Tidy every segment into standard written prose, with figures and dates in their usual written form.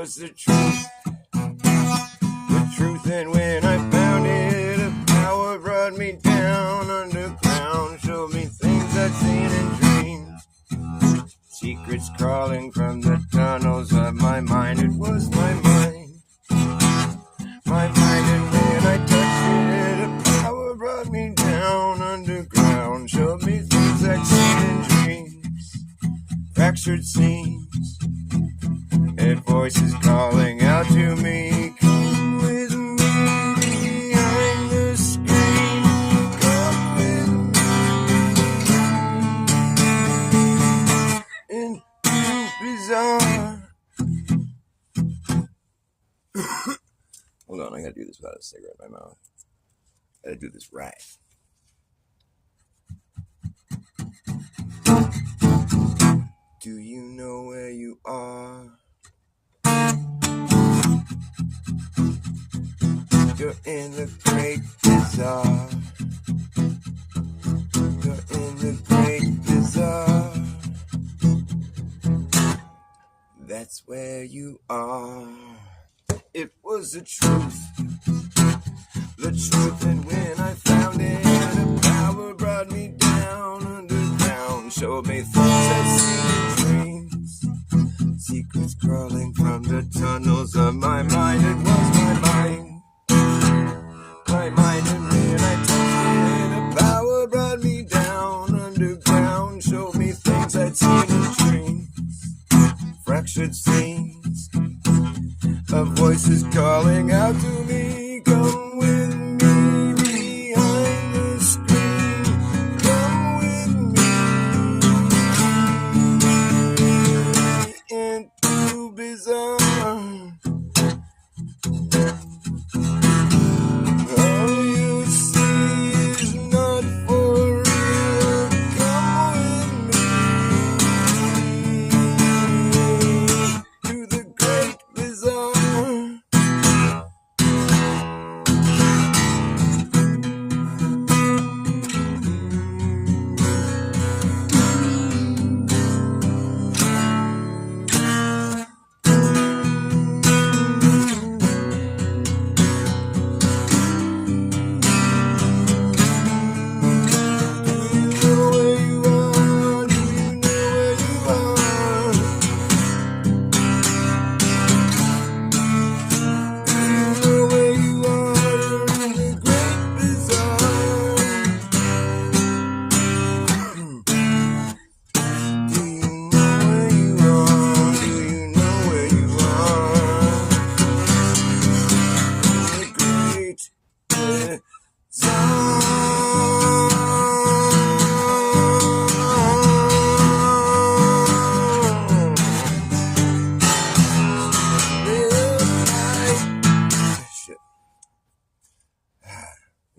was the truth. The truth, and when I found it, a power brought me down underground, showed me things I'd seen in dreams. Secrets crawling from the tunnels of my mind. It was my mind. My mind, and when I touched it, a power brought me down underground, showed me things I'd seen in dreams. Fractured scenes, and voices calling out to me. Come with me behind the screen. Come with me into bizarre. Hold on, I gotta do this without a cigarette in my mouth. I gotta do this right. Do you know where you are? You're in the great bazaar. You're in the great bazaar. That's where you are. It was the truth. The truth, and when I found it, a power brought me down underground, showed me things I'd seen in dreams. Secrets crawling from the tunnels of my mind. It was my mind. My mind, and when I touched it, a power brought me down underground, showed me things I'd seen in dreams. Fractured scenes of voices calling out to me. Come with me behind the screen. Come with me into bizarre. All you see is not for real. Come with me to the great bizarre.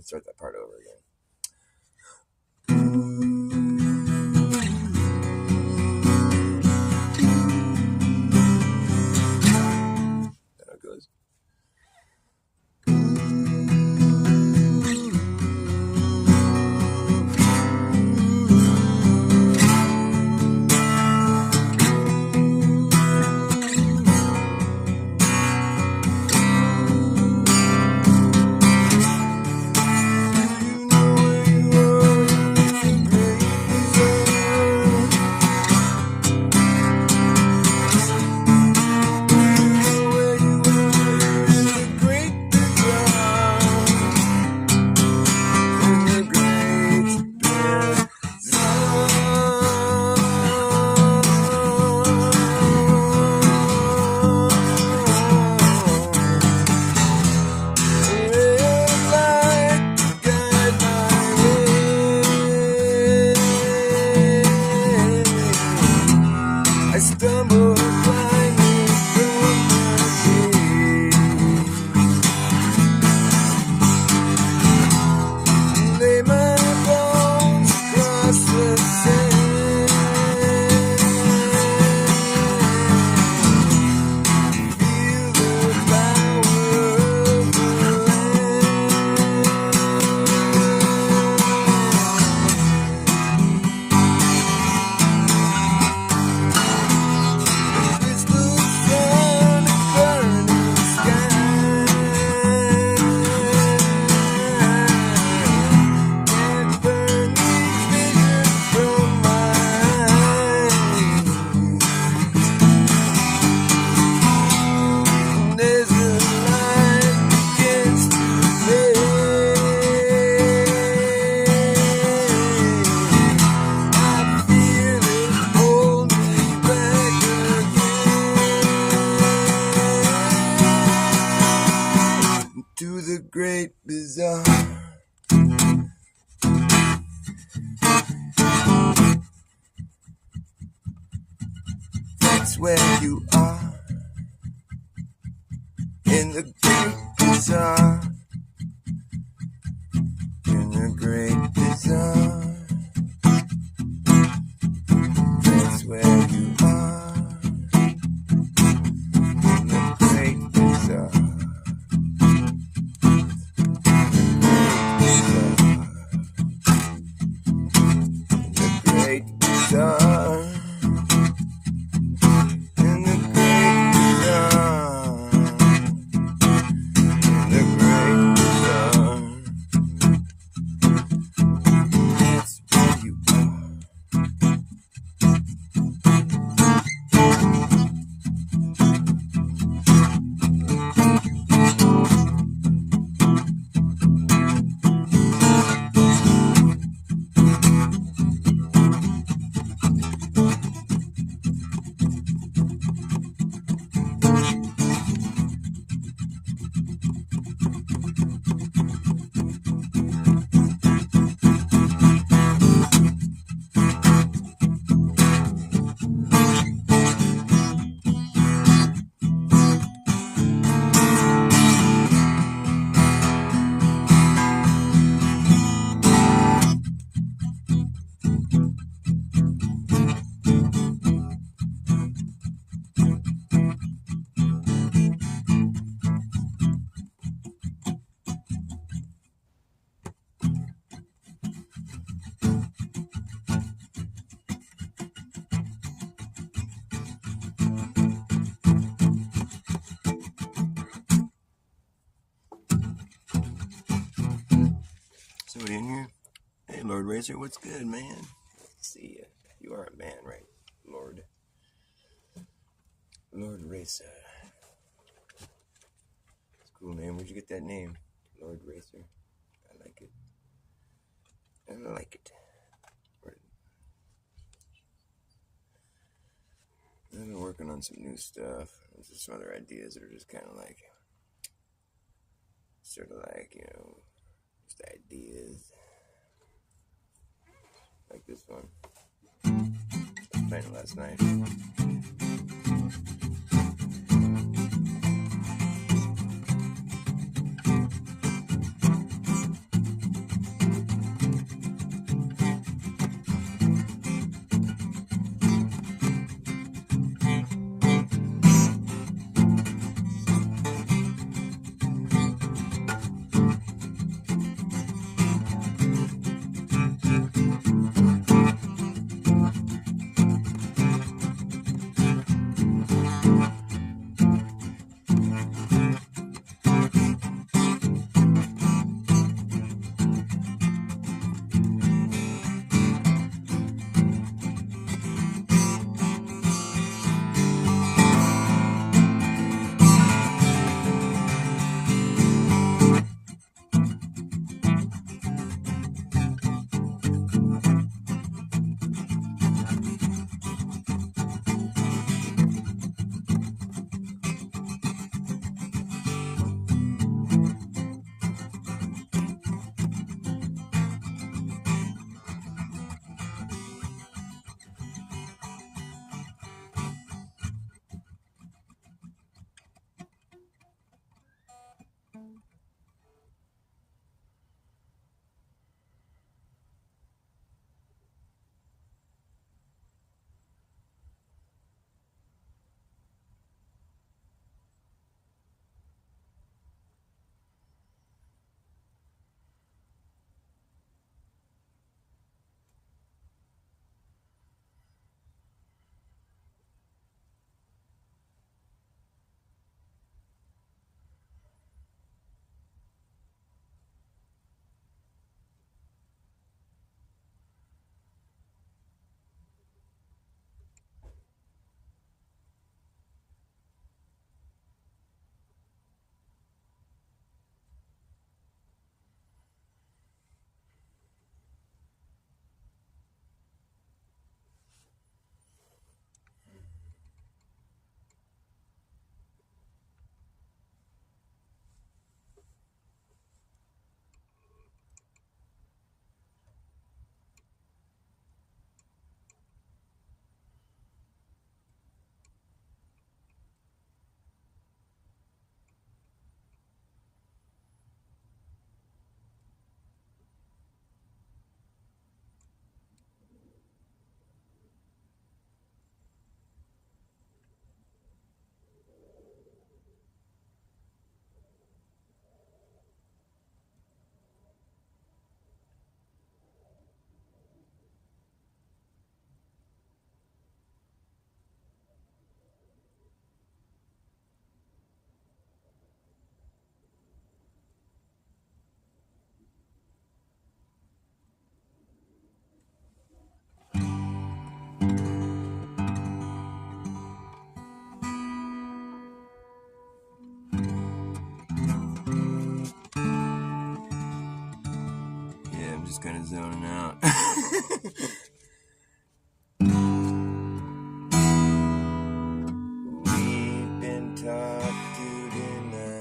Start that part over again. There it goes. to the great bazaar. That's where you are, in the great bazaar. In the great bazaar. That's where you are, in the great bazaar. Great bazaar, in the great bazaar, in the great bazaar. That's where you are. Somebody in here? Hey, Lord Racer, what's good, man? See ya. You are a man, right, Lord? Lord Racer. It's a cool name. Where'd you get that name? Lord Racer. I like it. I like it. I've been working on some new stuff. There's just some other ideas that are just kind of like, sort of like, you know, just ideas. Like this one. I was playing it last night. just kind of zoning out. We've been taught to deny.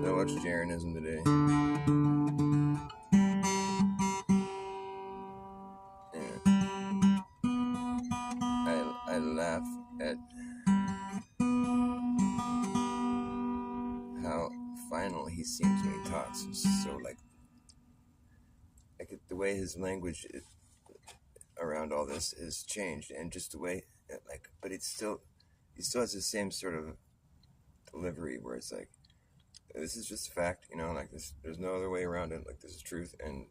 So I watched Jeranism today. I laugh at how final he seems when he talks. So like the way his language around all this has changed, and just the way but he still has the same sort of delivery where it's like, this is just a fact, like this. There's no other way around it. Like, this is truth, and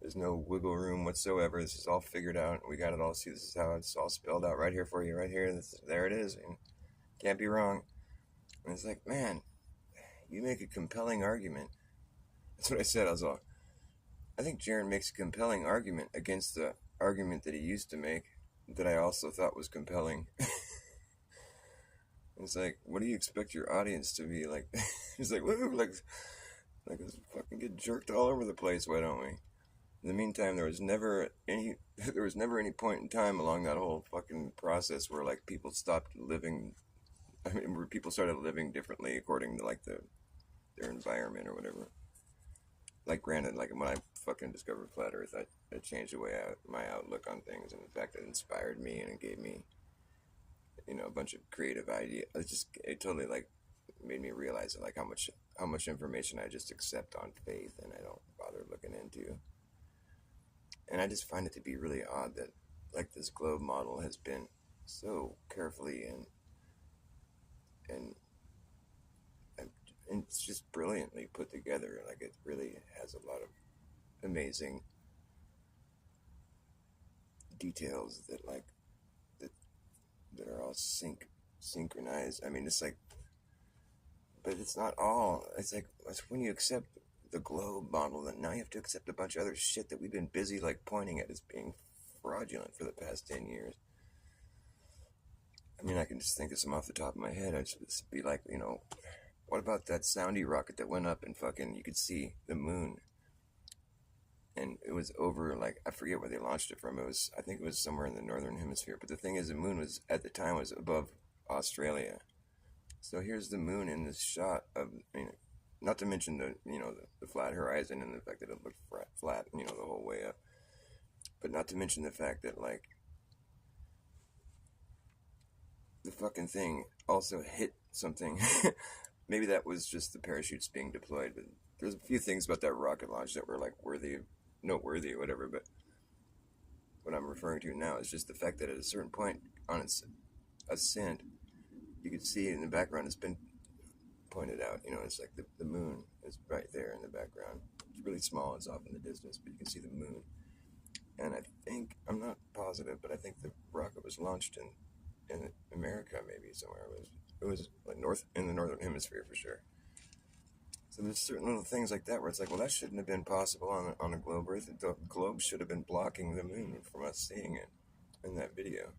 there's no wiggle room whatsoever. This is all figured out. We got it all. See, this is how it's all spelled out right here for you, right here. There it is. And can't be wrong. And it's like, man, you make a compelling argument. That's what I said. I think Jaron makes a compelling argument against the argument that he used to make that I also thought was compelling. It's like, what do you expect your audience to be like? It's like, woo, like let's fucking get jerked all over the place. Why don't we? In the meantime, there was never any point in time along that whole fucking process where like people stopped living. I mean, where people started living differently according to like their environment or whatever. Like, granted, like when I fucking discovered flat Earth, I changed the way my outlook on things, and in fact, it inspired me and it gave me, a bunch of creative ideas. It totally like made me realize that, like, how much information I just accept on faith and I don't bother looking into. And I just find it to be really odd that like this globe model has been so carefully and it's just brilliantly put together. Like, it really has a lot of amazing details that are all synchronized. I mean, it's like, but it's not all. It's like, it's when you accept the globe model, that now you have to accept a bunch of other shit that we've been busy like pointing at as being fraudulent for the past 10 years. I mean, I can just think of some off the top of my head. I'd just be like, what about that soundy rocket that went up and fucking, you could see the moon? And it was over, like, I forget where they launched it from. I think it was somewhere in the northern hemisphere. But the thing is, the moon was, at the time, was above Australia. So here's the moon in this shot of, not to mention the flat horizon and the fact that it looked flat, the whole way up. But not to mention the fact that, like, the fucking thing also hit something. Maybe that was just the parachutes being deployed, but there's a few things about that rocket launch that were like noteworthy or whatever. But what I'm referring to now is just the fact that at a certain point on its ascent, you could see in the background, it's been pointed out, it's like the moon is right there in the background. It's really small, it's off in the distance, but you can see the moon. And I think, I'm not positive, but I think the rocket was launched in America, maybe somewhere. It was like in the northern hemisphere for sure. So there's certain little things like that where it's like, well, that shouldn't have been possible on a globe Earth. The globe should have been blocking the moon from us seeing it in that video.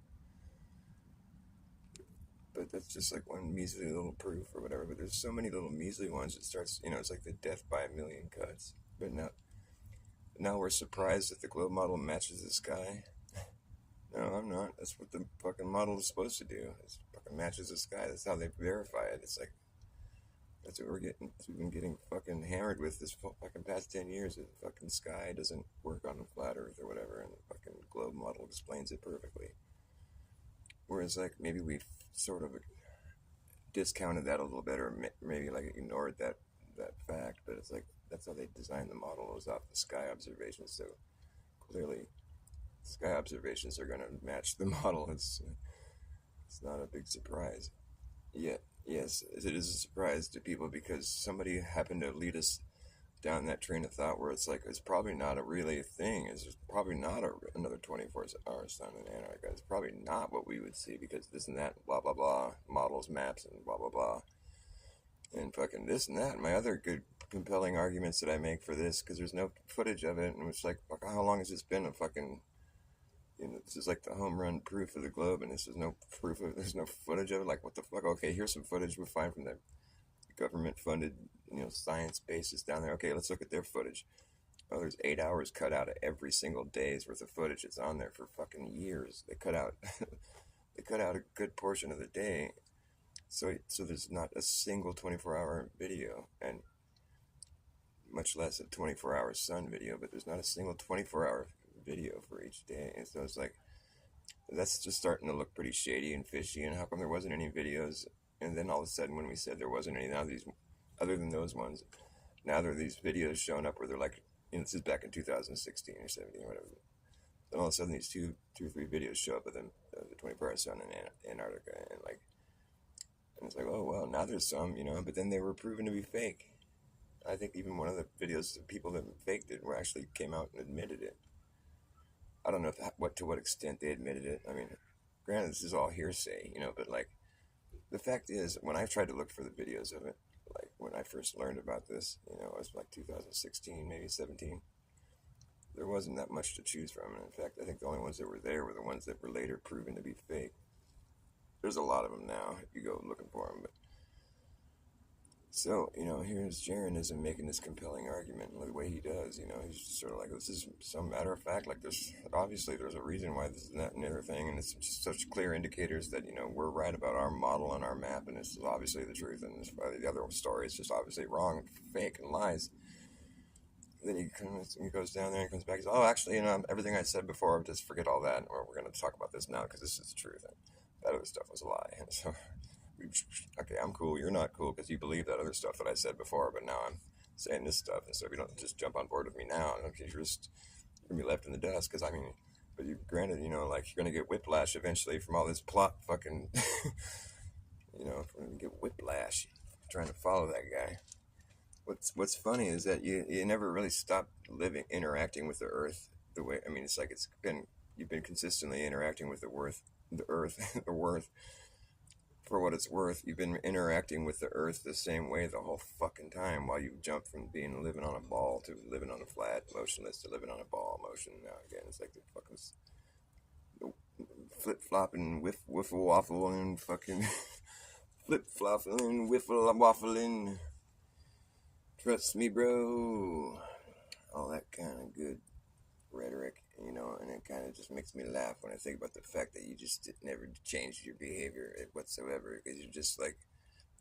But that's just like one measly little proof or whatever. But there's so many little measly ones. It starts, it's like the death by a million cuts. But now we're surprised that the globe model matches the sky. No, I'm not. That's what the fucking model is supposed to do. It fucking matches the sky. That's how they verify it. It's like, that's what we've been getting fucking hammered with this fucking past 10 years. The fucking sky doesn't work on a flat Earth or whatever, and the fucking globe model explains it perfectly. Whereas, like, maybe we've sort of discounted that a little bit, or maybe like ignored that fact. But it's like, that's how they designed the model. It was off the sky observations. So clearly, sky observations are going to match the model. It's not a big surprise. Yet, yes, it is a surprise to people because somebody happened to lead us down that train of thought where it's like, it's probably not really a thing. It's just probably not another 24-hour sun in Antarctica. It's probably not what we would see because this and that, blah, blah, blah, models, maps, and blah, blah, blah. and fucking this and that. And my other good compelling arguments that I make for this, because there's no footage of it, and it's like, fuck, how long has this been a fucking, this is like the home run proof of the globe, and this is no proof of, there's no footage of it. Like, what the fuck? Okay, here's some footage we find from the government funded, science bases down there. Okay, let's look at their footage. Oh, there's 8 hours cut out of every single day's worth of footage. It's on there for fucking years. They cut out, they cut out a good portion of the day. So there's not a single 24-hour video, and much less a 24-hour sun video, but there's not a single 24-hour video for each day. And so it's like, that's just starting to look pretty shady and fishy. And how come there wasn't any videos? And then all of a sudden, when we said there wasn't any, now these, other than those ones, now there are these videos showing up where they're like, this is back in 2016 or 17 or whatever. Then all of a sudden, these two or three videos show up of them, the 24-hour sun in Antarctica, and like, and it's like, oh well, now there's some, but then they were proven to be fake. I think even one of the videos, the people that faked it were actually came out and admitted it. I don't know to what extent they admitted it. I mean, granted, this is all hearsay, but like, the fact is, when I've tried to look for the videos of it, like when I first learned about this, it was like 2016, maybe 17, there wasn't that much to choose from. And in fact, I think the only ones that were there were the ones that were later proven to be fake. There's a lot of them now if you go looking for them, but so, here's Jeranism making this compelling argument the way he does, he's just sort of like, this is some matter of fact, like there's a reason why this is that and the other thing, and it's just such clear indicators that, we're right about our model and our map, and this is obviously the truth, and the other story is just obviously wrong, fake, and lies. Then he goes down there and comes back, he says, oh, actually, everything I said before, just forget all that, or we're going to talk about this now, because this is the truth, and that other stuff was a lie, and so... Okay, I'm cool, you're not cool because you believe that other stuff that I said before, but now I'm saying this stuff, and so if you don't just jump on board with me now, because you're going to be left in the dust, because but granted, like, you're going to get whiplash eventually from all this plot fucking, you're going to get whiplash trying to follow that guy. What's funny is that you never really stop interacting with the earth the way, it's like you've been consistently interacting with the earth, the worth. For what it's worth, you've been interacting with the earth the same way the whole fucking time, while you jump from living on a ball to living on a flat, motionless, to living on a ball, motion. Now again, it's like the fucking flip-flopping, wiffle-waffling, fucking flip-flopping, wiffle-waffling. Trust me, bro. All that kind of good rhetoric, and it kind of just makes me laugh when I think about the fact that you just never changed your behavior whatsoever, because you're just like,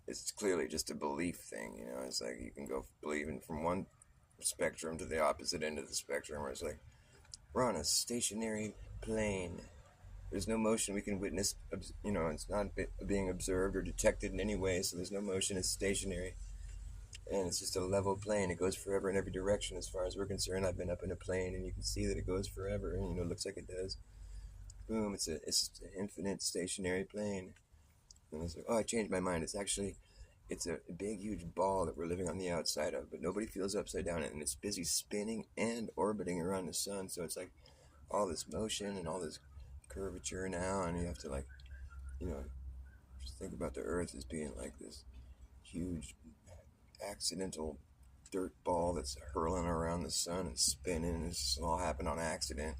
it's clearly just a belief thing, it's like you can go believing from one spectrum to the opposite end of the spectrum, where it's like, we're on a stationary plane, there's no motion we can witness, it's not being observed or detected in any way, so there's no motion, it's stationary. And it's just a level plane. It goes forever in every direction as far as we're concerned. I've been up in a plane, and you can see that it goes forever, and, it looks like it does. Boom, it's an infinite stationary plane. And it's like, oh, I changed my mind. It's a big, huge ball that we're living on the outside of, but nobody feels upside down, and it's busy spinning and orbiting around the sun. So it's like all this motion and all this curvature now, and you have to, like, just think about the Earth as being like this huge accidental dirt ball that's hurling around the sun and spinning. This all happened on accident,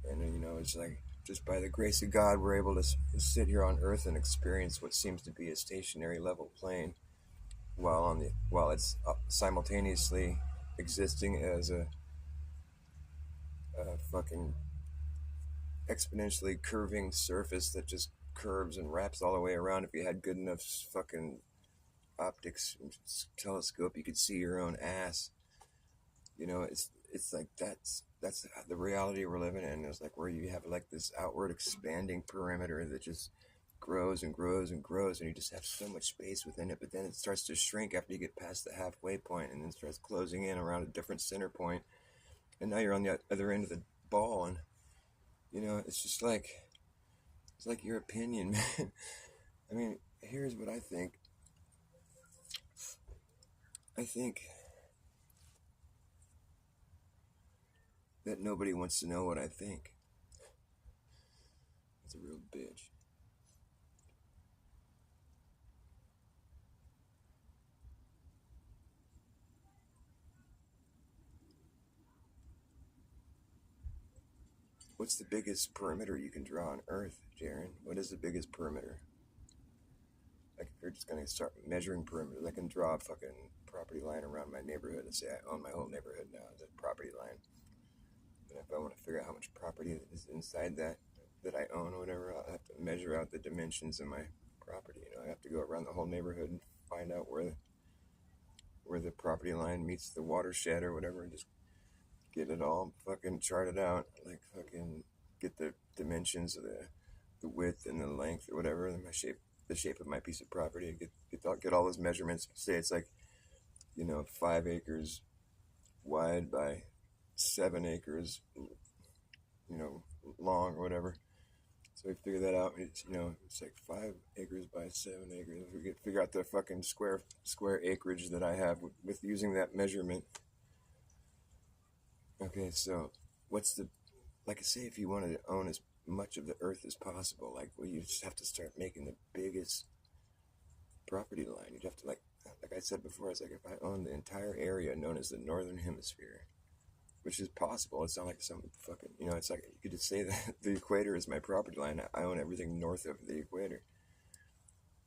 and it's like, just by the grace of God, we're able to sit here on Earth and experience what seems to be a stationary level plane, while it's simultaneously existing as a fucking exponentially curving surface that just curves and wraps all the way around. If you had good enough fucking optics telescope, you could see your own ass. It's like that's the reality we're living in. It's like where you have like this outward expanding perimeter that just grows and grows and grows, and you just have so much space within it, but then it starts to shrink after you get past the halfway point, and then starts closing in around a different center point, and now you're on the other end of the ball, and it's just like, it's like your opinion, man. Here's what I think. I think that nobody wants to know what I think. It's a real bitch. what's the biggest perimeter you can draw on Earth, Jaron? What is the biggest perimeter? Like, if you're just gonna start measuring perimeters, I can draw a fucking property line around my neighborhood and say I own my whole neighborhood now as a property line. And if I want to figure out how much property is inside that I own or whatever, I'll have to measure out the dimensions of my property. You know, I have to go around the whole neighborhood and find out where the property line meets the watershed or whatever, and just get it all fucking charted out, like fucking get the dimensions of the width and the length or whatever, and the shape of my piece of property, get all those measurements. Say it's like, 5 acres wide by 7 acres, long or whatever. So we figure that out. It's like 5 acres by 7 acres. We figure out the fucking square acreage that I have with using that measurement. Okay, so like I say, if you wanted to own as much of the earth as possible, you just have to start making the biggest property line. You'd have to, like I said before, it's like if I own the entire area known as the Northern Hemisphere, which is possible. It's not like some fucking, it's like you could just say that the equator is my property line. I own everything north of the equator.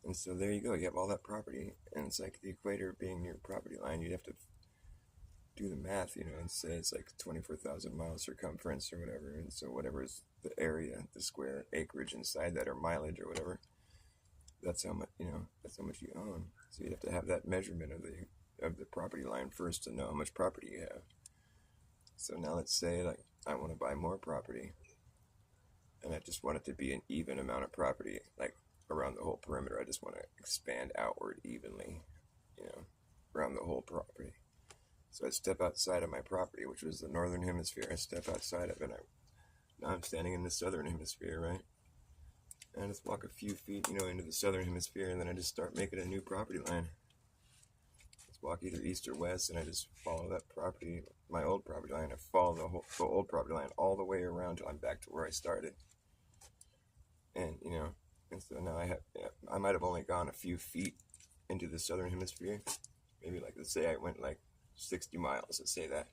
And so there you go. You have all that property, and it's like the equator being your property line. You'd have to do the math, and say it's like 24,000 miles circumference or whatever. And so whatever is the area, the square acreage inside that, or mileage or whatever, that's how much, that's how much you own. So you'd have to have that measurement of the property line first to know how much property you have. So now let's say, like, I want to buy more property, and I just want it to be an even amount of property, like around the whole perimeter. I just want to expand outward evenly, around the whole property. So I step outside of my property, which was the Northern Hemisphere. I step outside of it. Now I'm standing in the Southern Hemisphere, right? And I just walk a few feet, into the Southern Hemisphere, and then I just start making a new property line. Just walk either east or west, and I just follow that property, my old property line. I follow the old property line all the way around till I'm back to where I started. And, and so now I might have only gone a few feet into the Southern Hemisphere. Maybe, like, let's say I went like 60 miles, let's say that.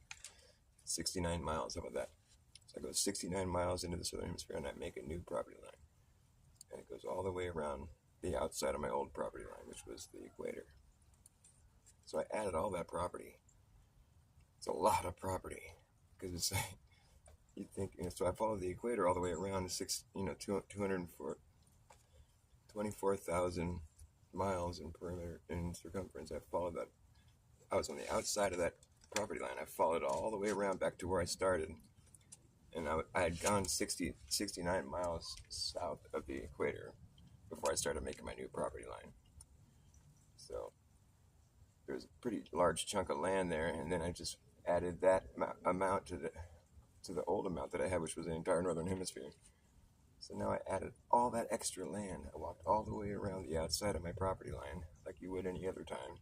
69 miles, how about that? So I go 69 miles into the Southern Hemisphere, and I make a new property line. And it goes all the way around the outside of my old property line, which was the equator. So I added all that property. It's a lot of property, because it's like, you think, so I followed the equator all the way around 24,000 miles in perimeter, in circumference. I followed that. I was on the outside of that property line. I followed all the way around back to where I started. And I had gone 69 miles south of the equator before I started making my new property line. So there was a pretty large chunk of land there, and then I just added that amount to the old amount that I had, which was the entire Northern Hemisphere. So now I added all that extra land. I walked all the way around the outside of my property line, like you would any other time.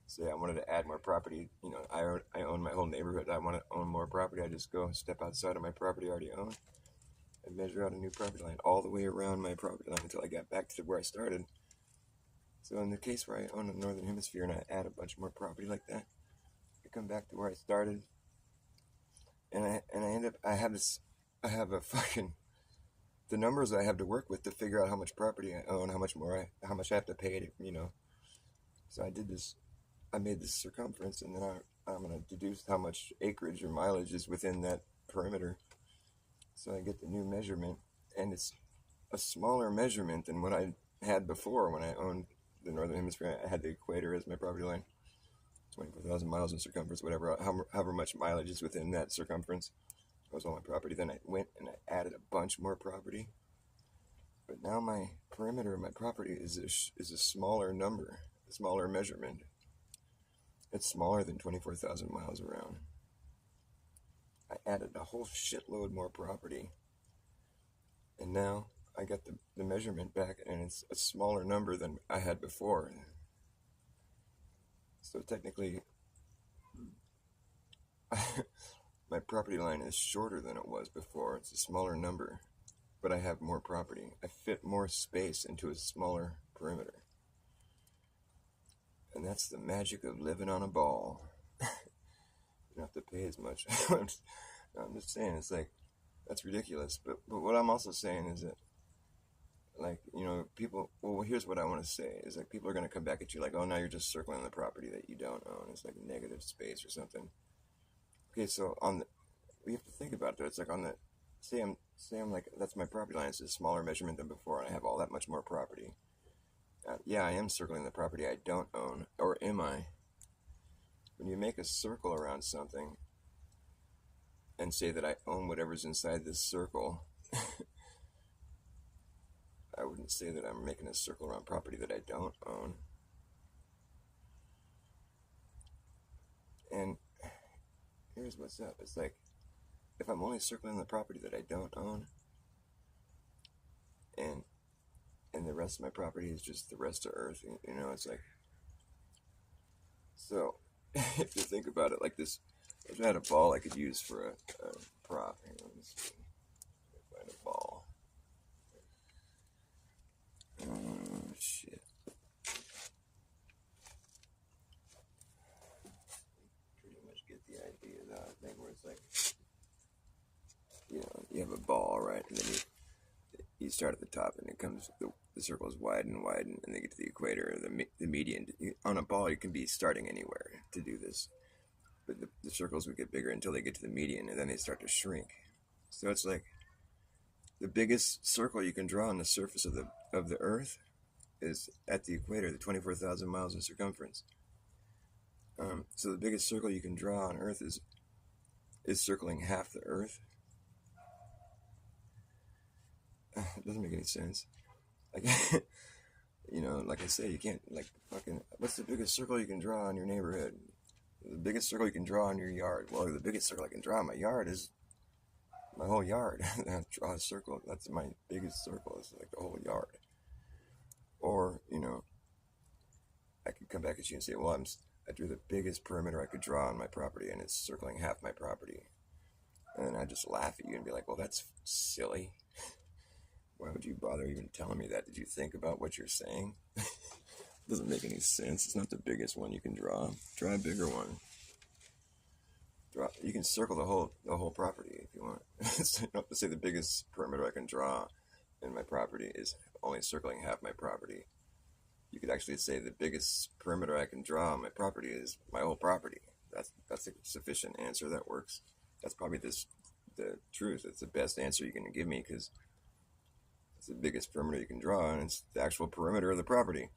Say I wanted to add more property, I own my whole neighborhood. I want to own more property. I just go step outside of my property I already own and measure out a new property line all the way around my property line until I got back to where I started. So in the case where I own the Northern Hemisphere and I add a bunch more property like that, I come back to where I started, and I end up, I have a fucking, the numbers I have to work with to figure out how much property I own, how much I have to pay to, So I made this circumference, and then I'm going to deduce how much acreage or mileage is within that perimeter. So I get the new measurement, and it's a smaller measurement than what I had before when I owned the Northern Hemisphere. I had the equator as my property line, 24,000 miles in circumference, whatever, however much mileage is within that circumference. That was all my property. Then I went and I added a bunch more property. But now my perimeter of my property is a smaller number, a smaller measurement. It's smaller than 24,000 miles around. I added a whole shitload more property. And now I got the measurement back, and it's a smaller number than I had before. So technically, my property line is shorter than it was before. It's a smaller number, but I have more property. I fit more space into a smaller perimeter. And that's the magic of living on a ball. You don't have to pay as much. I'm just saying, it's like, That's ridiculous. But what I'm also saying is that, like, you know, people, well, here's what I want to say is like, people are going to come back at you like, oh, now you're just circling the property that you don't own. It's like negative space or something. Okay, so we have to think about it. It's like on the, say I'm like, that's my property line. It's a smaller measurement than before, and I have all that much more property. Yeah, I am circling the property I don't own, or am I? When you make a circle around something and say that I own whatever's inside this circle, I wouldn't say that I'm making a circle around property that I don't own. And here's what's up. It's like, if I'm only circling the property that I don't own, and the rest of my property is just the rest of Earth, you know, it's like, so if you think about it like this, if I had a ball I could use for a prop, hang on, let's see, find a ball. Oh, shit. Pretty much get the idea though, I think, where it's like, you know, you have a ball, right, and then you start at the top, and it comes, the circles widen and widen, and they get to the equator, the median. On a ball, you can be starting anywhere to do this, but the circles would get bigger until they get to the median, and then they start to shrink. So it's like, the biggest circle you can draw on the surface of the Earth is at the equator, the 24,000 miles in circumference. So the biggest circle you can draw on Earth is circling half the Earth. It doesn't make any sense. Like, you know, like I say, you can't, like, fucking, what's the biggest circle you can draw in your neighborhood? The biggest circle you can draw in your yard. Well, the biggest circle I can draw in my yard is my whole yard. I draw a circle. That's my biggest circle. It's like the whole yard. Or, you know, I could come back at you and say, well, I drew the biggest perimeter I could draw on my property, and it's circling half my property. And then I just laugh at you and be like, well, that's silly. Why would you bother even telling me that? Did you think about what you're saying? It doesn't make any sense. It's not the biggest one you can draw. Draw a bigger one. You can circle the whole property if you want. So you don't have to say the biggest perimeter I can draw in my property is only circling half my property. You could actually say the biggest perimeter I can draw on my property is my whole property. That's a sufficient answer that works. That's probably the truth. It's the best answer you can give me, because it's the biggest perimeter you can draw, and it's the actual perimeter of the property.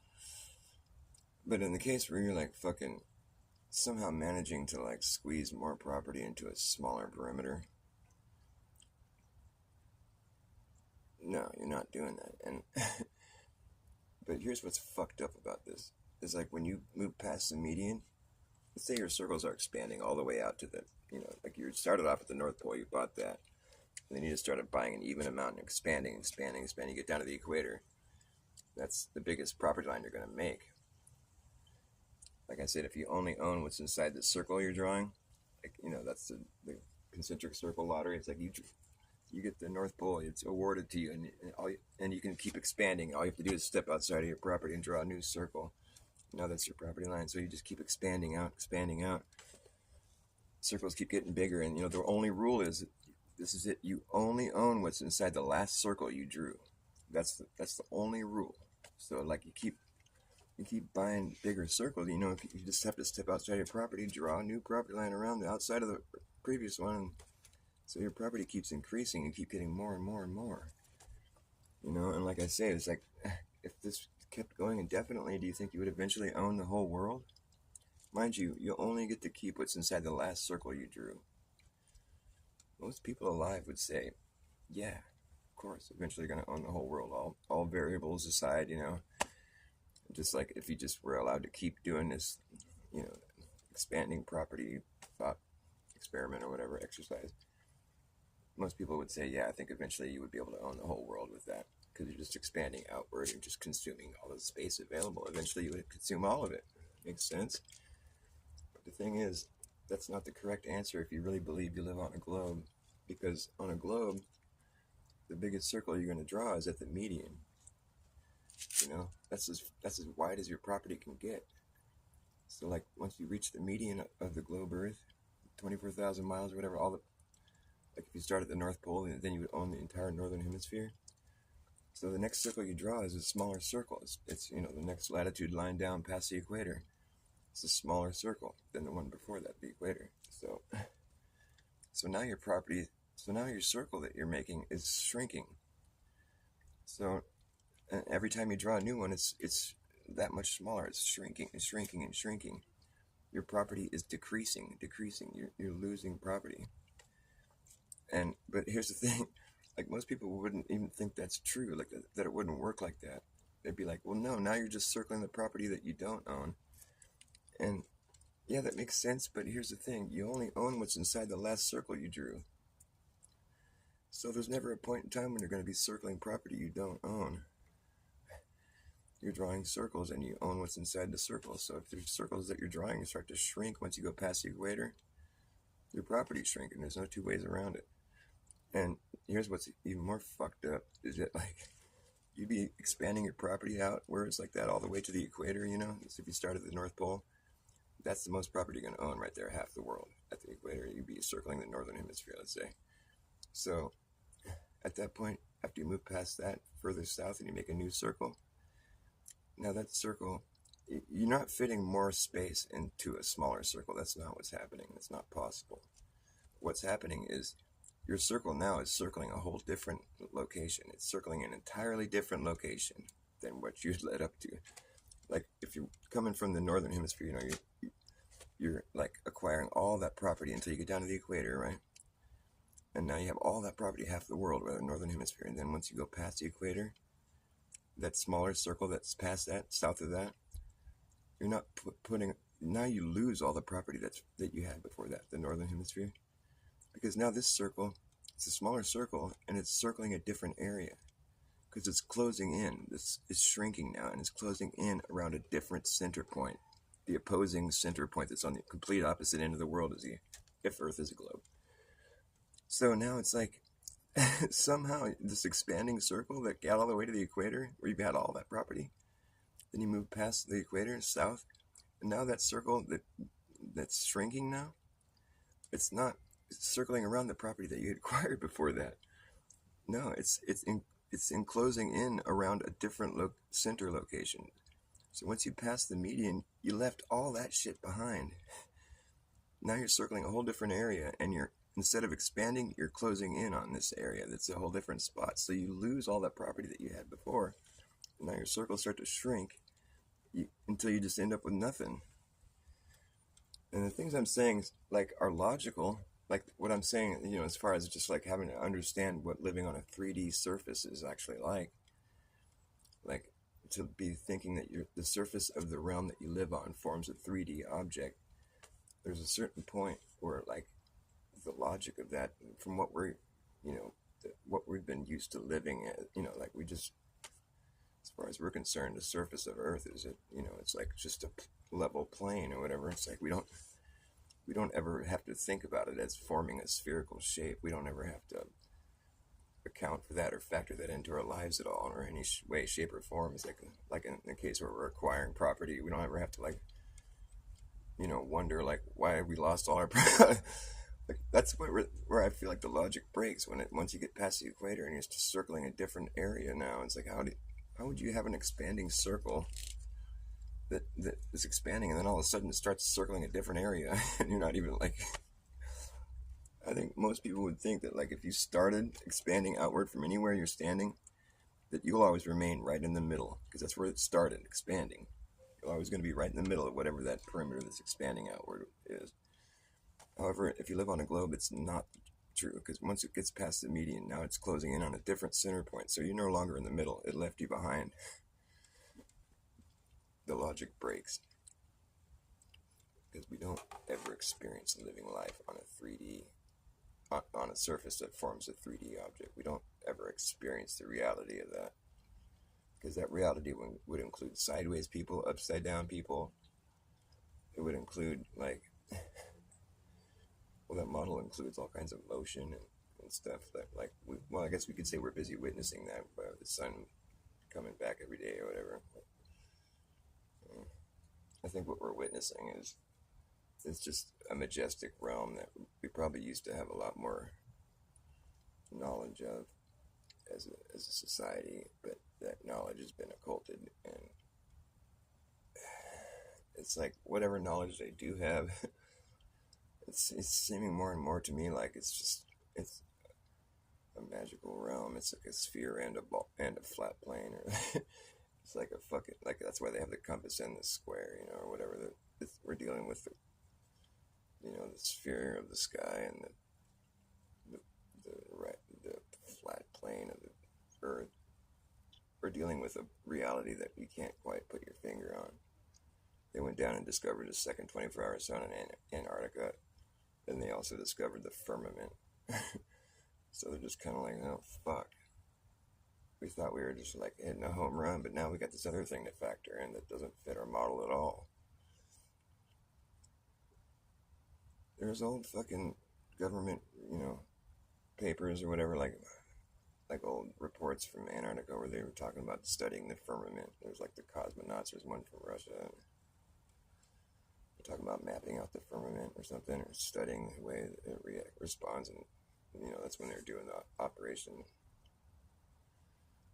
But in the case where you're like fucking somehow managing to like squeeze more property into a smaller perimeter, no, you're not doing that. And but here's what's fucked up about this. Is like when you move past the median, let's say your circles are expanding all the way out to the, you know, like you started off at the North Pole, you bought that, and then you just started buying an even amount and expanding, you get down to the equator. That's the biggest property line you're going to make. Like I said, if you only own what's inside the circle you're drawing, like, you know, that's the concentric circle lottery. It's like you get the North Pole, it's awarded to you, and you can keep expanding. All you have to do is step outside of your property and draw a new circle. Now that's your property line. So you just keep expanding out. Circles keep getting bigger, and, you know, the only rule is, this is it. You only own what's inside the last circle you drew. That's the only rule. So like you keep buying bigger circles. You know, you just have to step outside your property, draw a new property line around the outside of the previous one, and so your property keeps increasing. You keep getting more and more and more. You know, and like I say, it's like, if this kept going indefinitely, do you think you would eventually own the whole world? Mind you, you only get to keep what's inside the last circle you drew. Most people alive would say, yeah, of course, eventually you're going to own the whole world, all variables aside, you know. Just like if you just were allowed to keep doing this, you know, expanding property thought experiment or whatever exercise, most people would say, yeah, I think eventually you would be able to own the whole world with that, because you're just expanding outward and just consuming all the space available. Eventually you would consume all of it. Makes sense? But the thing is, that's not the correct answer if you really believe you live on a globe, because on a globe, the biggest circle you're going to draw is at the median. You know, that's as wide as your property can get. So like once you reach the median of the globe Earth, 24,000 miles or whatever, all Like if you start at the North Pole, then you would own the entire northern hemisphere. So the next circle you draw is a smaller circle. It's the next latitude line down past the equator. It's a smaller circle than the one before that, the equator. So now your property, so now your circle that you're making is shrinking. So every time you draw a new one, it's that much smaller. It's shrinking and shrinking and shrinking. Your property is decreasing. You're losing property. But here's the thing, like most people wouldn't even think that's true, like that it wouldn't work like that. They'd be like, well, no, now you're just circling the property that you don't own. And yeah, that makes sense, but here's the thing, you only own what's inside the last circle you drew. So there's never a point in time when you're going to be circling property you don't own. You're drawing circles and you own what's inside the circle. So if there's circles that you're drawing you start to shrink once you go past the equator, your property's shrinking. There's no two ways around it. And here's what's even more fucked up, is that like you'd be expanding your property out where it's like that all the way to the equator, So if you start at the North Pole, that's the most property you're going to own right there, half the world. At the equator, you'd be circling the northern hemisphere, let's say. So at that point, after you move past that, further south, and you make a new circle, now that circle, you're not fitting more space into a smaller circle. That's not what's happening. It's not possible. What's happening is your circle now is circling a whole different location. It's circling an entirely different location than what you led up to. Like if you're coming from the northern hemisphere, you're like acquiring all that property until you get down to the equator, right? And now you have all that property, half the world, or the northern hemisphere. And then once you go past the equator, that smaller circle that's past that, south of that, you're not putting. Now you lose all the property that you had before that, the northern hemisphere. Because now this circle, it's a smaller circle, and it's circling a different area. Because it's closing in. This is shrinking now, and it's closing in around a different center point. The opposing center point that's on the complete opposite end of the world if Earth is a globe. So now it's like, somehow, this expanding circle that got all the way to the equator, where you've had all that property, then you move past the equator, south, and now that circle that's shrinking now, it's not circling around the property that you had acquired before that. No, it's enclosing in around a different center location. So once you pass the median, you left all that shit behind. Now you're circling a whole different area, and instead of expanding, you're closing in on this area. That's a whole different spot. So you lose all that property that you had before. Now your circles start to shrink until you just end up with nothing. And the things I'm saying are logical. Like what I'm saying, as far as just like having to understand what living on a 3D surface is actually like to be thinking that the surface of the realm that you live on forms a 3D object. There's a certain point where like the logic of that, from what what we've been used to living at, like we just, as far as we're concerned, the surface of Earth is it's like just a level plane or whatever. It's like we don't ever have to think about it as forming a spherical shape. We don't ever have to account for that or factor that into our lives at all, or any way, shape, or form. It's like in the case where we're acquiring property, we don't ever have to wonder why we lost all our property. Like that's where I feel like the logic breaks once you get past the equator and you're just circling a different area. Now it's like how would you have an expanding circle that is expanding, and then all of a sudden it starts circling a different area, and you're not even like. I think most people would think that if you started expanding outward from anywhere you're standing, that you'll always remain right in the middle, because that's where it started, expanding. You're always going to be right in the middle of whatever that perimeter that's expanding outward is. However, if you live on a globe, it's not true, because once it gets past the median, now it's closing in on a different center point, so you're no longer in the middle. It left you behind. The logic breaks, because we don't ever experience living life on a 3D, on a surface that forms a 3D object. We don't ever experience the reality of that, because that reality would include sideways people, upside down people. It would include that model includes all kinds of motion and stuff that I guess we could say we're busy witnessing that by the sun coming back every day or whatever. I think what we're witnessing is just a majestic realm that we probably used to have a lot more knowledge of as a society, but that knowledge has been occulted, and it's like whatever knowledge they do have, it's seeming more and more to me like it's a magical realm. It's like a sphere and a ball and a flat plane, or it's like a fucking like that's why they have the compass and the square, or whatever. We're dealing with the sphere of the sky and the flat plane of the earth. We're dealing with a reality that you can't quite put your finger on. They went down and discovered a second 24-hour sun in Antarctica, and they also discovered the firmament. So they're just kind of like, oh fuck. We thought we were just like hitting a home run, but now we got this other thing to factor in that doesn't fit our model at all. There's old fucking government, papers or whatever, like old reports from Antarctica where they were talking about studying the firmament. There's like the cosmonauts. There's one from Russia. They're talking about mapping out the firmament or something, or studying the way it responds, and that's when they're doing the operation,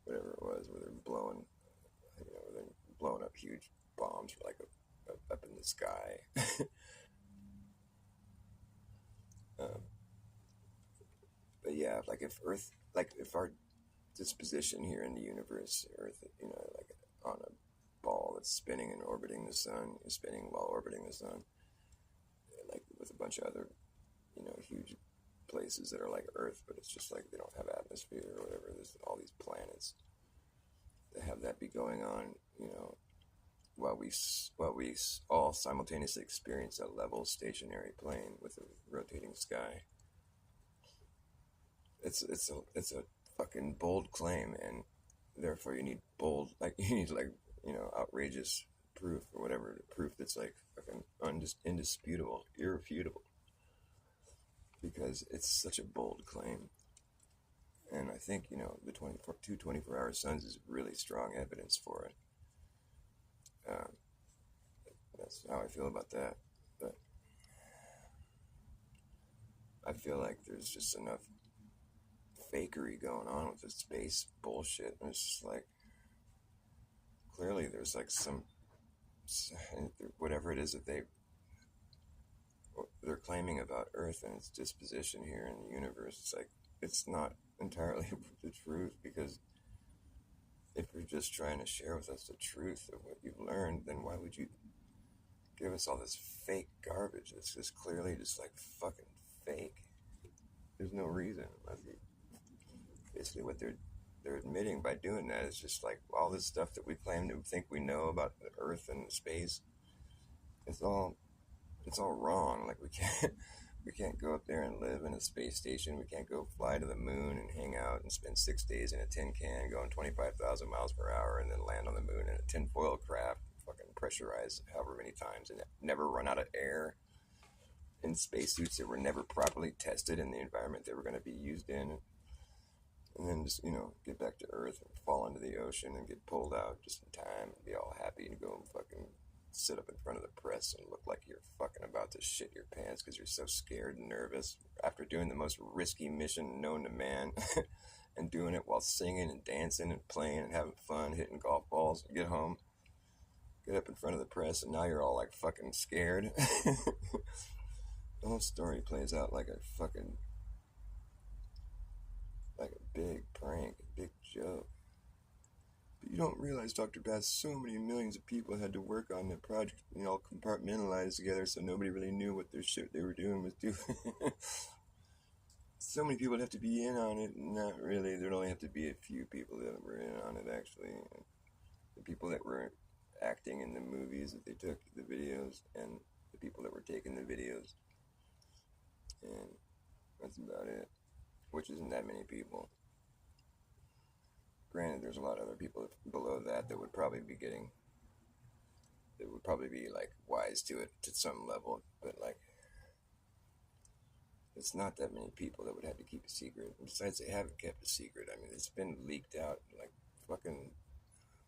whatever it was, where they're blowing, where they're blowing up huge bombs like up in the sky. But yeah, like if our disposition here in the universe, Earth, like on a ball that's spinning and orbiting the sun, spinning while orbiting the sun, like with a bunch of other, huge places that are like Earth, but it's just like they don't have atmosphere or whatever. There's all these planets that have that be going on, while we all simultaneously experience a level stationary plane with a rotating sky. It's a fucking bold claim, and therefore you need outrageous proof or whatever, proof that's like fucking indisputable, irrefutable, because it's such a bold claim. And I think the 24-hour suns is really strong evidence for it. That's how I feel about that. But I feel like there's just enough fakery going on with the space bullshit, and it's just like clearly there's like some whatever it is that they're claiming about Earth and its disposition here in the universe. It's like it's not entirely the truth, because if you're just trying to share with us the truth of what you've learned, then why would you give us all this fake garbage? It's just clearly just like fucking fake. There's no reason. Basically what they're admitting by doing that is just like all this stuff that we claim to think we know about the Earth and space. It's all wrong. Like we can't go up there and live in a space station. We can't go fly to the moon and hang out and spend 6 days in a tin can going 25,000 miles per hour and then land on the moon in a tinfoil craft, fucking pressurized however many times, and never run out of air in spacesuits that were never properly tested in the environment they were going to be used in. And then just, get back to Earth and fall into the ocean and get pulled out just in time and be all happy and go and fucking sit up in front of the press and look like you're fucking about to shit your pants because you're so scared and nervous after doing the most risky mission known to man and doing it while singing and dancing and playing and having fun, hitting golf balls. You get home, get up in front of the press, and now you're all like fucking scared. The whole story plays out like a fucking like a big prank, a big joke. But you don't realize, Dr. Bass, so many millions of people had to work on the project, all compartmentalized together, so nobody really knew what their shit they were doing was doing. So many people would have to be in on it. Not really. There'd only have to be a few people that were in on it, actually. The people that were acting in the movies that they took, the videos, and the people that were taking the videos. And that's about it. Which isn't that many people. Granted, there's a lot of other people below that would probably be like wise to it to some level, but like it's not that many people that would have to keep a secret. And besides, they haven't kept a secret. I mean, it's been leaked out. Like fucking,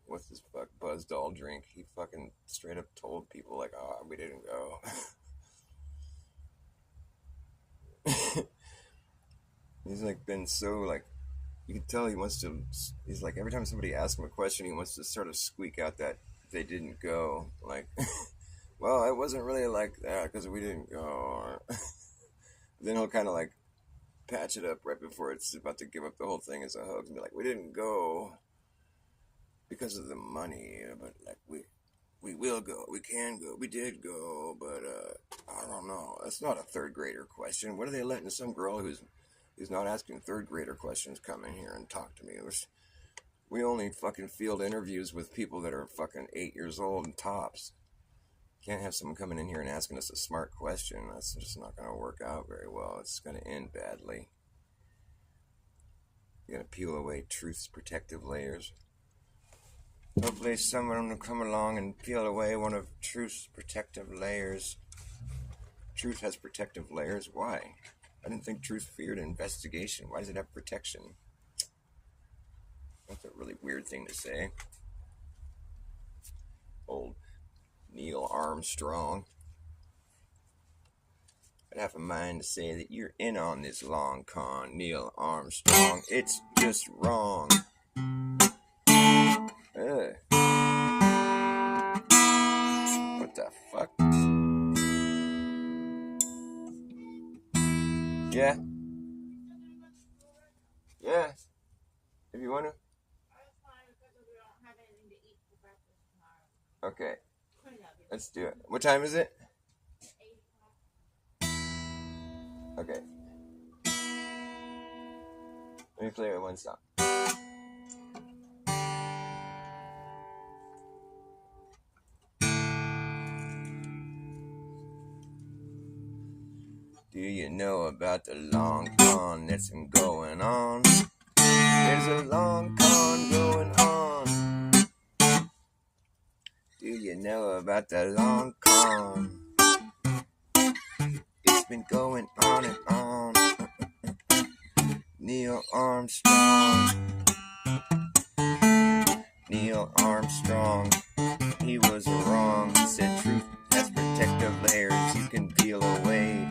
what's this fuck Buzz Aldrin? He fucking straight up told people like, "Oh, we didn't go." He's like been so like, you can tell he wants to. He's like every time somebody asks him a question, he wants to sort of squeak out that they didn't go. Like, well, it wasn't really like that because we didn't go. Then he'll kind of like patch it up right before it's about to give up the whole thing as a hoax and be like, we didn't go because of the money, but like we will go, we can go, we did go, but I don't know. That's not a third grader question. What are they letting some girl who's not asking third grader questions come in here and talk to me? We only fucking field interviews with people that are fucking 8 years old and tops. Can't have someone coming in here and asking us a smart question. That's just not going to work out very well. It's going to end badly. You got to peel away truth's protective layers. Hopefully someone will come along and peel away one of truth's protective layers. Truth has protective layers. Why? I didn't think truth feared investigation. Why does it have protection? That's a really weird thing to say. Old Neil Armstrong. I'd have a mind to say that you're in on this long con, Neil Armstrong. It's just wrong. What the fuck? Yeah. Yeah. If you want to. Okay. Let's do it. What time is it? Okay. Let me play it one song. Do you know about the long con that's been going on? There's a long con going on. Do you know about the long con? It's been going on and on. Neil Armstrong. Neil Armstrong. He was wrong. He said truth has protective layers you can peel away.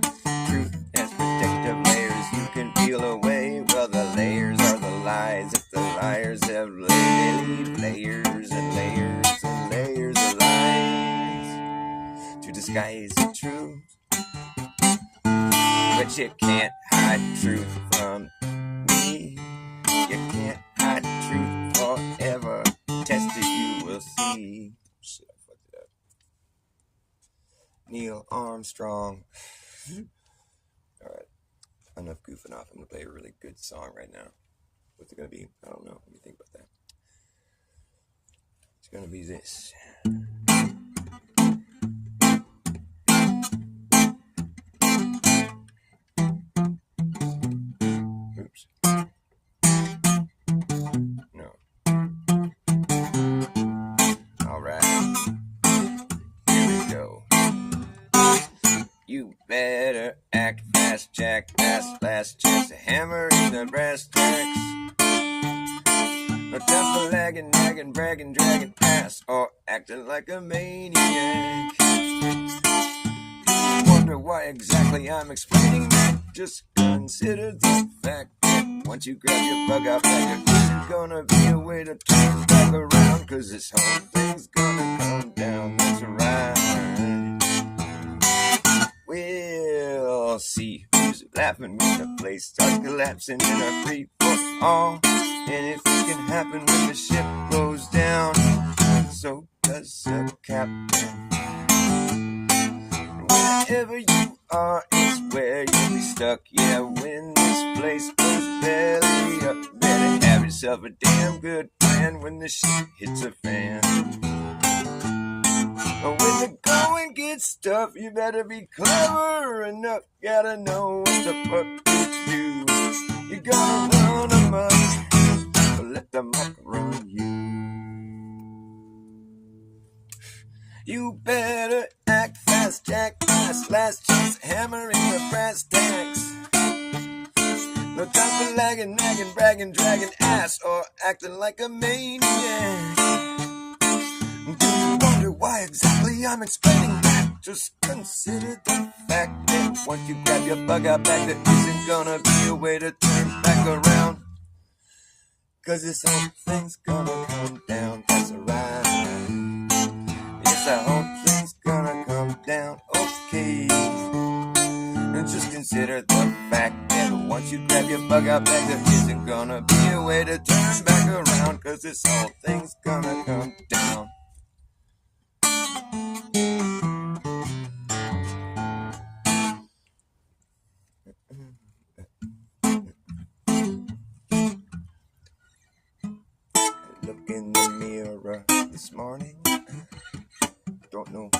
Truth has protective layers you can peel away. Well, the layers are the lies. If the liars have laid, they leave layers and layers and layers of lies to disguise the truth. But you can't hide truth from me. You can't hide truth forever. Test it, you will see. Shit, I fucked it up. Neil Armstrong. Alright, enough goofing off. I'm going to play a really good song right now. What's it going to be? I don't know. What do you think about that? It's going to be this. Oops. No. Alright. Here we go. You better act fast, jackass, last chance to hammer in the brass tacks. No time for lagging, nagging, bragging, dragging ass, or acting like a maniac. Wonder why exactly I'm explaining that. Just consider the fact that once you grab your bug out bag, there's gonna be a way to turn back around, cause this whole thing's gonna come down. That's right. We'll see who's laughing when the place starts collapsing in a free for all. And if it can happen when the ship goes down, so does the captain. Wherever you are is where you'll be stuck. Yeah, when this place goes belly up, better have yourself a damn good plan when the shit hits a fan. But when the going gets tough, you better be clever enough. Gotta know what the fuck to do. You gotta run amok, but let the muck run you. You better act fast, jackass, last chance, hammering the brass tacks. No time for lagging, nagging, bragging, dragging ass, or acting like a maniac. Do you wonder why exactly I'm explaining that? Just consider the fact that once you grab your bug out bag, there isn't gonna be a way to turn back around, 'cause this whole thing's gonna come down. That's alright. Yes, that whole thing's gonna come down. Okay. And just consider the fact that once you grab your bug out bag, there isn't gonna be a way to turn back around, 'cause this whole thing's gonna come down. Look in the mirror this morning. Don't know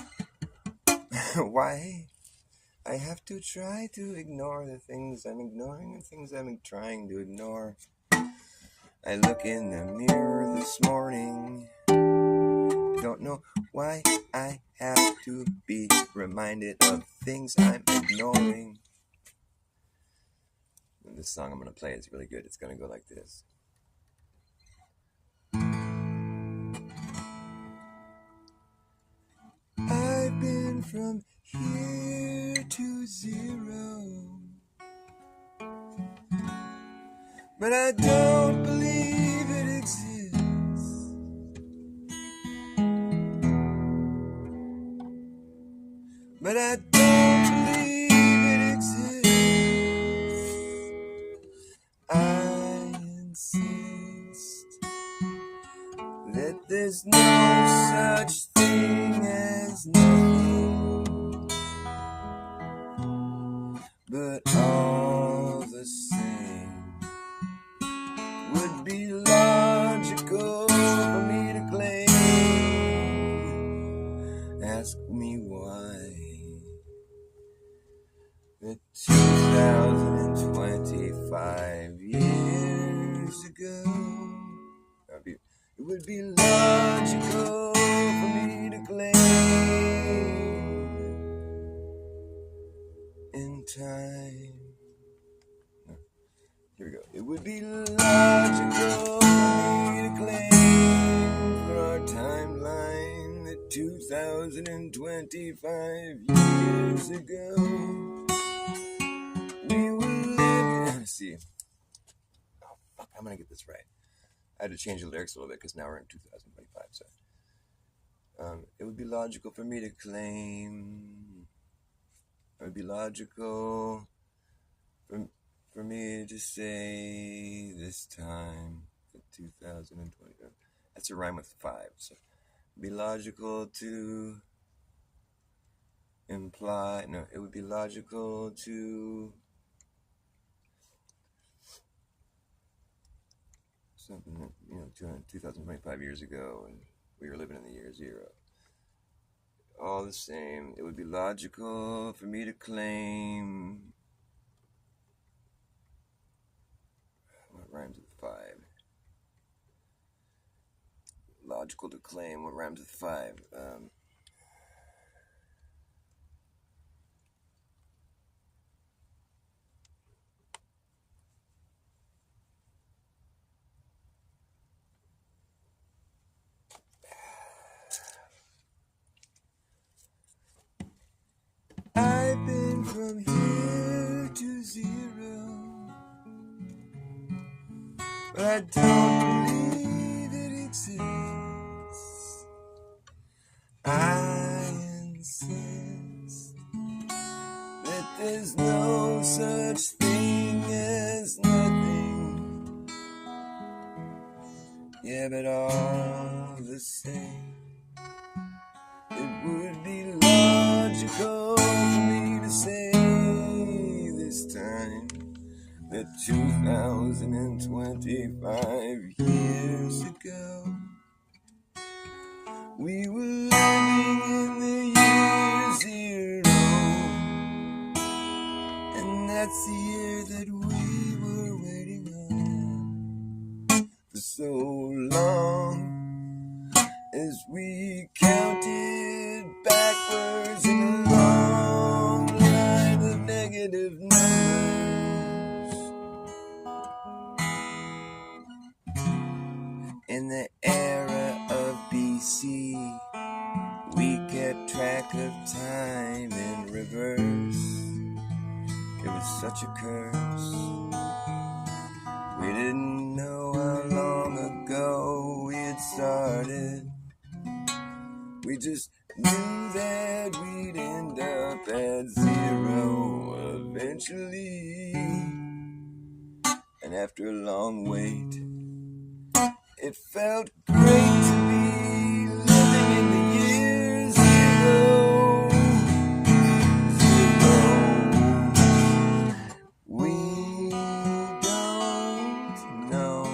why I have to try to ignore the things I'm ignoring and things I'm trying to ignore. I look in the mirror this morning. Don't know why I have to be reminded of things I'm ignoring. And this song I'm going to play is really good. It's going to go like this. I've been from here to zero, but I don't believe it exists. But I don't believe it exists. I insist that there's no such thing as nothing, but all the same would be logical for me to claim. Ask me why. The 2025 years ago, it would be logical for me to claim in time. No, here we go. It would be logical for me to claim for our timeline that 2025 years ago we were living. Let's see. Oh, fuck, I'm gonna get this right. I had to change the lyrics a little bit because now we're in 2025. So, it would be logical for me to claim. It would be logical for me to say this time, the 2020. That's a rhyme with 5. So, it'd be logical to imply. No, it would be logical to something that, 2025 years ago, and we were living in the year 0. All the same, it would be logical for me to claim. What rhymes with 5? Logical to claim. What rhymes with 5? I've been from here to 0, but I don't believe it exists. I insist that there's no such thing as nothing. Yeah, but all the same, it would be logical for me to say this time that 2025 years ago we were living in the year 0, and that's the year that we were waiting on for so long, as we counted backwards in a long line of negative numbers. In the era of BC, we kept track of time in reverse. It was such a curse. We didn't know how long ago we had started. We just knew that we'd end up at zero eventually. And after a long wait, it felt great to be living in the year zero. We don't know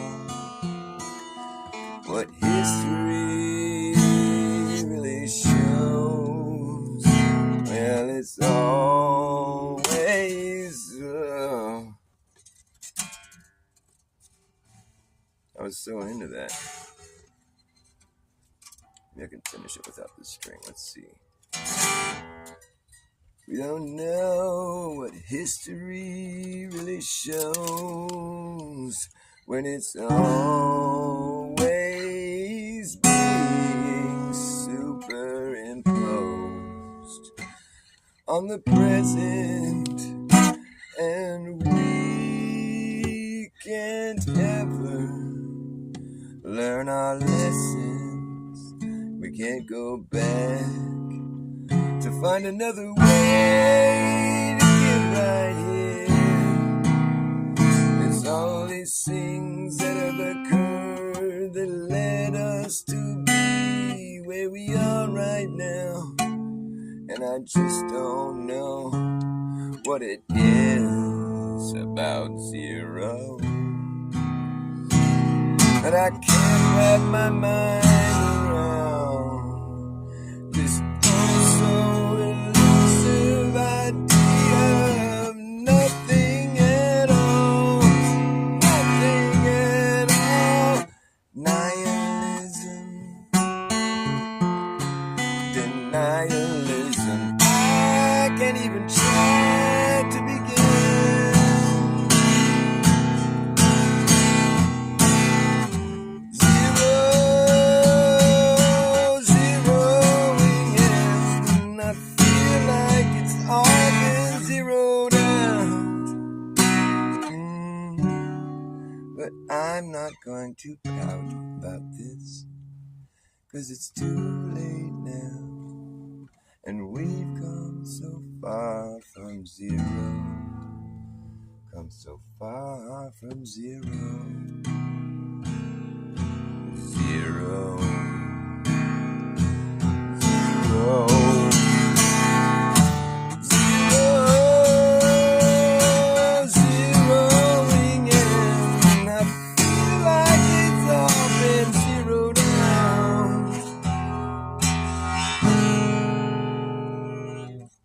what history really shows. Well, it's always I was so into that. Maybe I can finish it without the string. Let's see. We don't know what history really shows when it's always being superimposed on the present, and we can't ever learn our lessons. We can't go back to find another way to get right here. It's all these things that have occurred that led us to be where we are right now. And I just don't know what it is about zero. But I can't wrap my mind around this so elusive idea of nothing at all, nothing at all. Nihilism, denialism. I can't even try to begin. But I'm not going to pout about this, 'cause it's too late now, and we've come so far from zero, come so far from zero, zero, zero.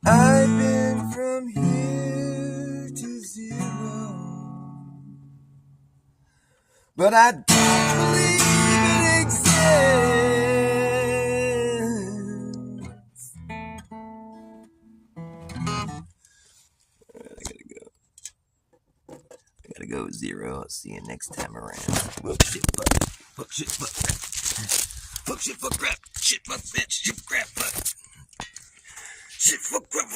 I've been from here to zero, but I don't believe it exists. I gotta go zero. I'll see you next time around. Fuck shit, fuck. Fuck shit, fuck crap. Fuck shit, fuck crap. Shit, fuck bitch. Shit, crap, fuck. Shit, fuck crap.